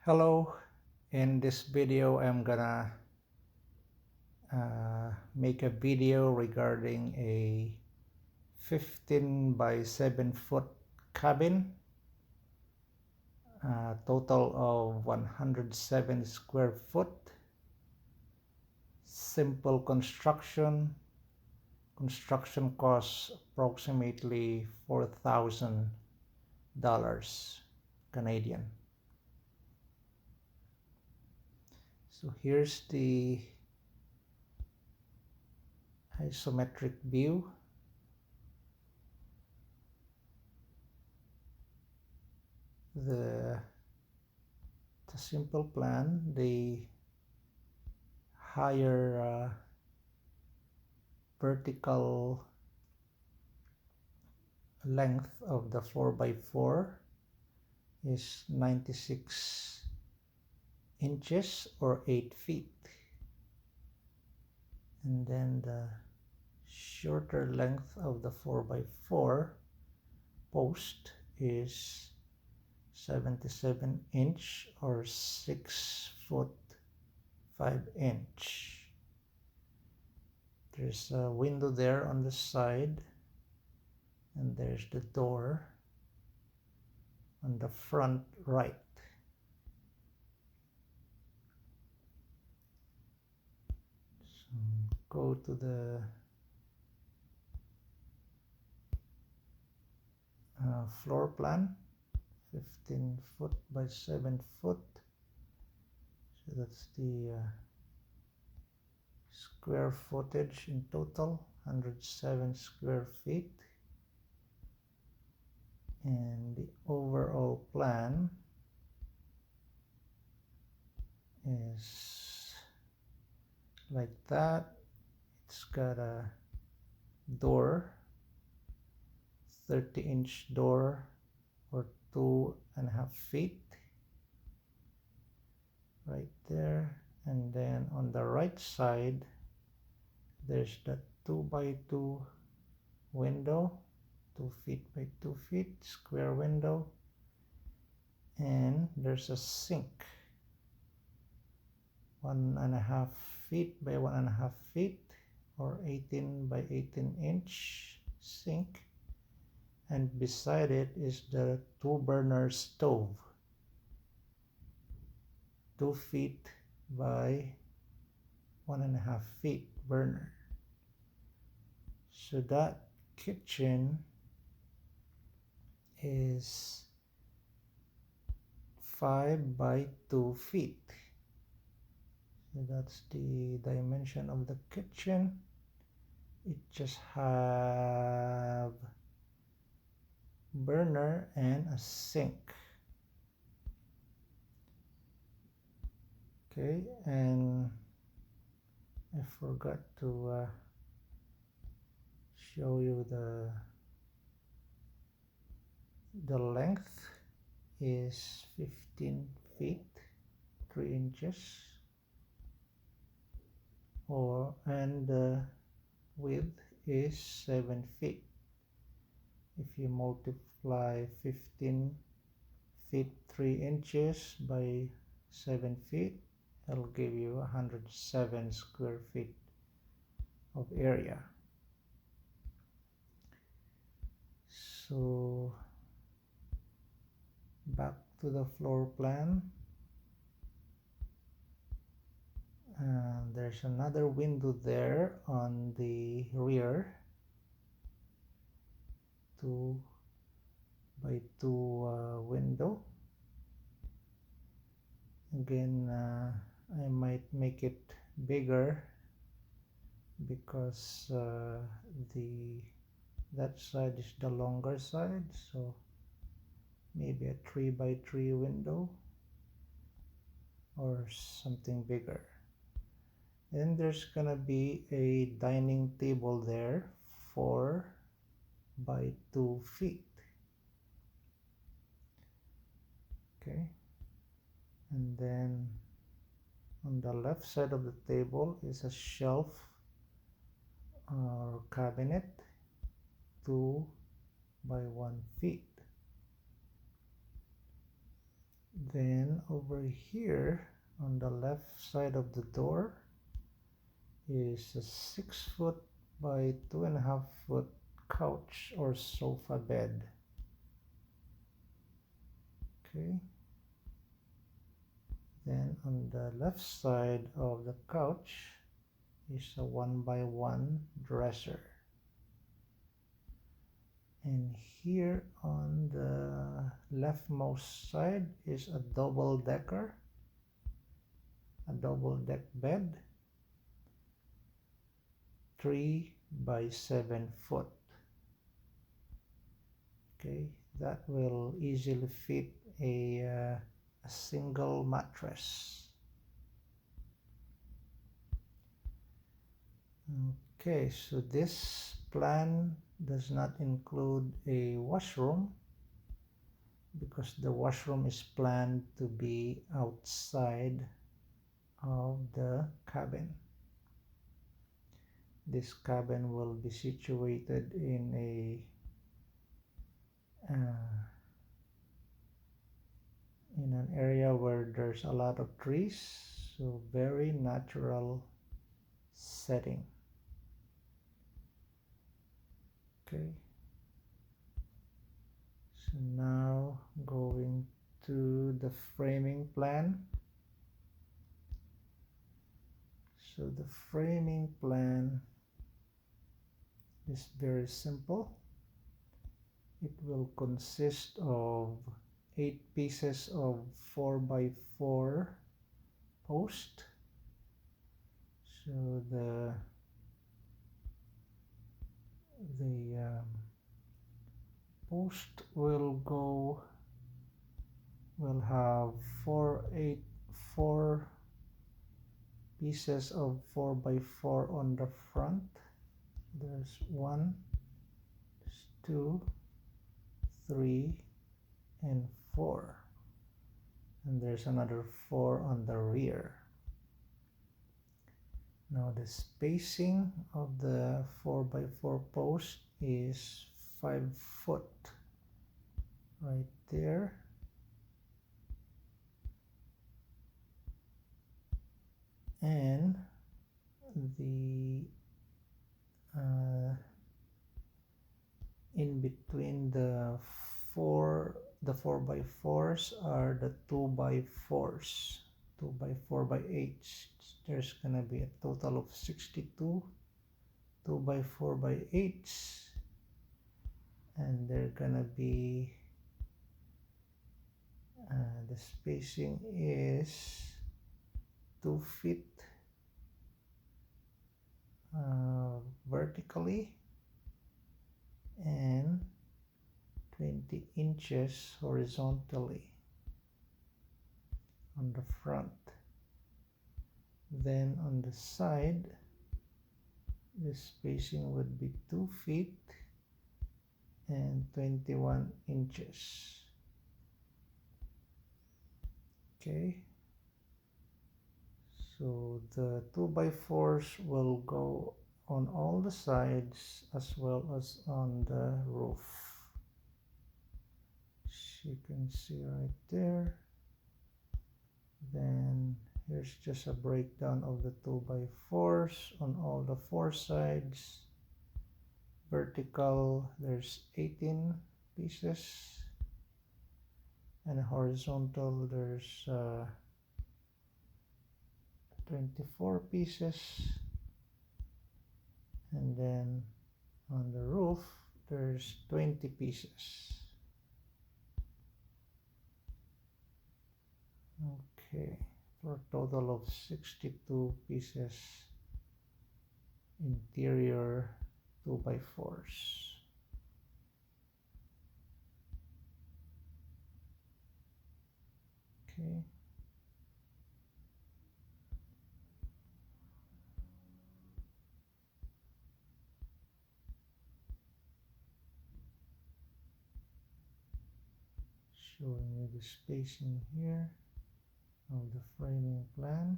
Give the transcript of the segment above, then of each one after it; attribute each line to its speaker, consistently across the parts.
Speaker 1: Hello, in this video I'm gonna make a video regarding a 15 by 7 foot cabin, total of 107 square foot, simple construction costs approximately $4,000 Canadian. So here's the isometric view. The simple plan, the higher vertical length of the 4x4 is 96 inches or 8 feet, and then the shorter length of the 4x4 post is 77 inch or 6 foot 5 inch. There's a window there on the side, and there's the door on the front right. So go to the floor plan, 15 foot by 7 foot. So that's the square footage in total, 107 square feet. And the overall plan is like that. It's got a door, 30-inch door or 2.5 feet right there. And then on the right side there's the 2x2 window, 2 feet by 2 feet square window, and there's a sink, 1.5 feet by 1.5 feet or 18 by 18 inch sink, and beside it is the 2-burner stove, 2 feet by 1.5 feet burner. So that kitchen is 5 by 2 feet. So that's the dimension of the kitchen. It just have burner and a sink. Okay, and I forgot to show you the length is 15 feet 3 inches, and the width is 7 feet. If you multiply 15 feet 3 inches by 7 feet, it'll give you 107 square feet of area. So back to the floor plan. There's another window there on the rear, 2 by 2 window. Again, I might make it bigger because that side is the longer side, so maybe a 3 by 3 window or something bigger. Then there's gonna be a dining table there, 4 by 2 feet. Okay, and then on the left side of the table is a shelf or cabinet, 2 by 1 feet. Then over here on the left side of the door is a 6 foot by 2.5 foot couch or sofa bed. Okay. Then on the left side of the couch is a 1x1 dresser. And here on the leftmost side is a double deck bed, 3x7 foot. Okay, that will easily fit a single mattress. Okay, so this plan does not include a washroom because the washroom is planned to be outside of the cabin. This cabin will be situated in an area where there's a lot of trees, so very natural setting. Okay, so now going to the framing plan. So the framing plan is very simple. It will consist of 8 pieces of 4x4 post. So the post will have 4 pieces of 4x4 on the front. There's 1, 2, 3, and 4, and there's another 4 on the rear. Now the spacing of the 4x4 post is 5 foot right there, and the in between the 4x4s are the 2x4s, 2x4x8s. There's gonna be a total of 62 2x4x8s, and they're gonna be the spacing is 2 feet vertically and 20 inches horizontally on the front. Then on the side, the spacing would be 2 feet and 21 inches. Okay, so the 2x4s will go on all the sides as well as on the roof. As you can see right there. Then here's just a breakdown of the 2x4s on all the 4 sides. Vertical, there's 18 pieces, and horizontal, there's 24 pieces. And then on the roof, there's 20 pieces. Okay, for a total of 62 pieces interior 2x4s. Okay. Showing you the spacing here of the framing plan.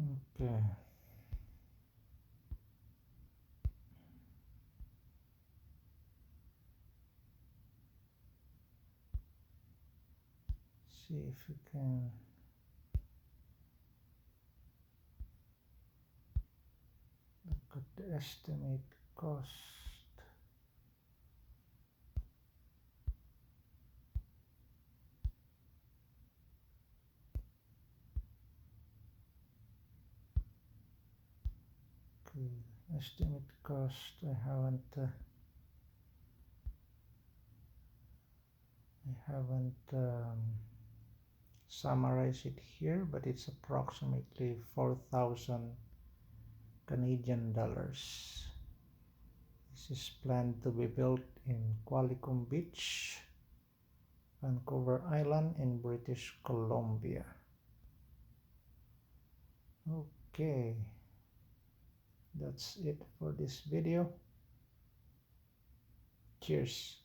Speaker 1: Okay. See if we can look at the estimate cost. Okay, estimate cost. I haven't summarized it here, but it's approximately 4,000 Canadian dollars. This is planned to be built in Qualicum Beach, Vancouver Island in British Columbia. Okay, that's it for this video. Cheers.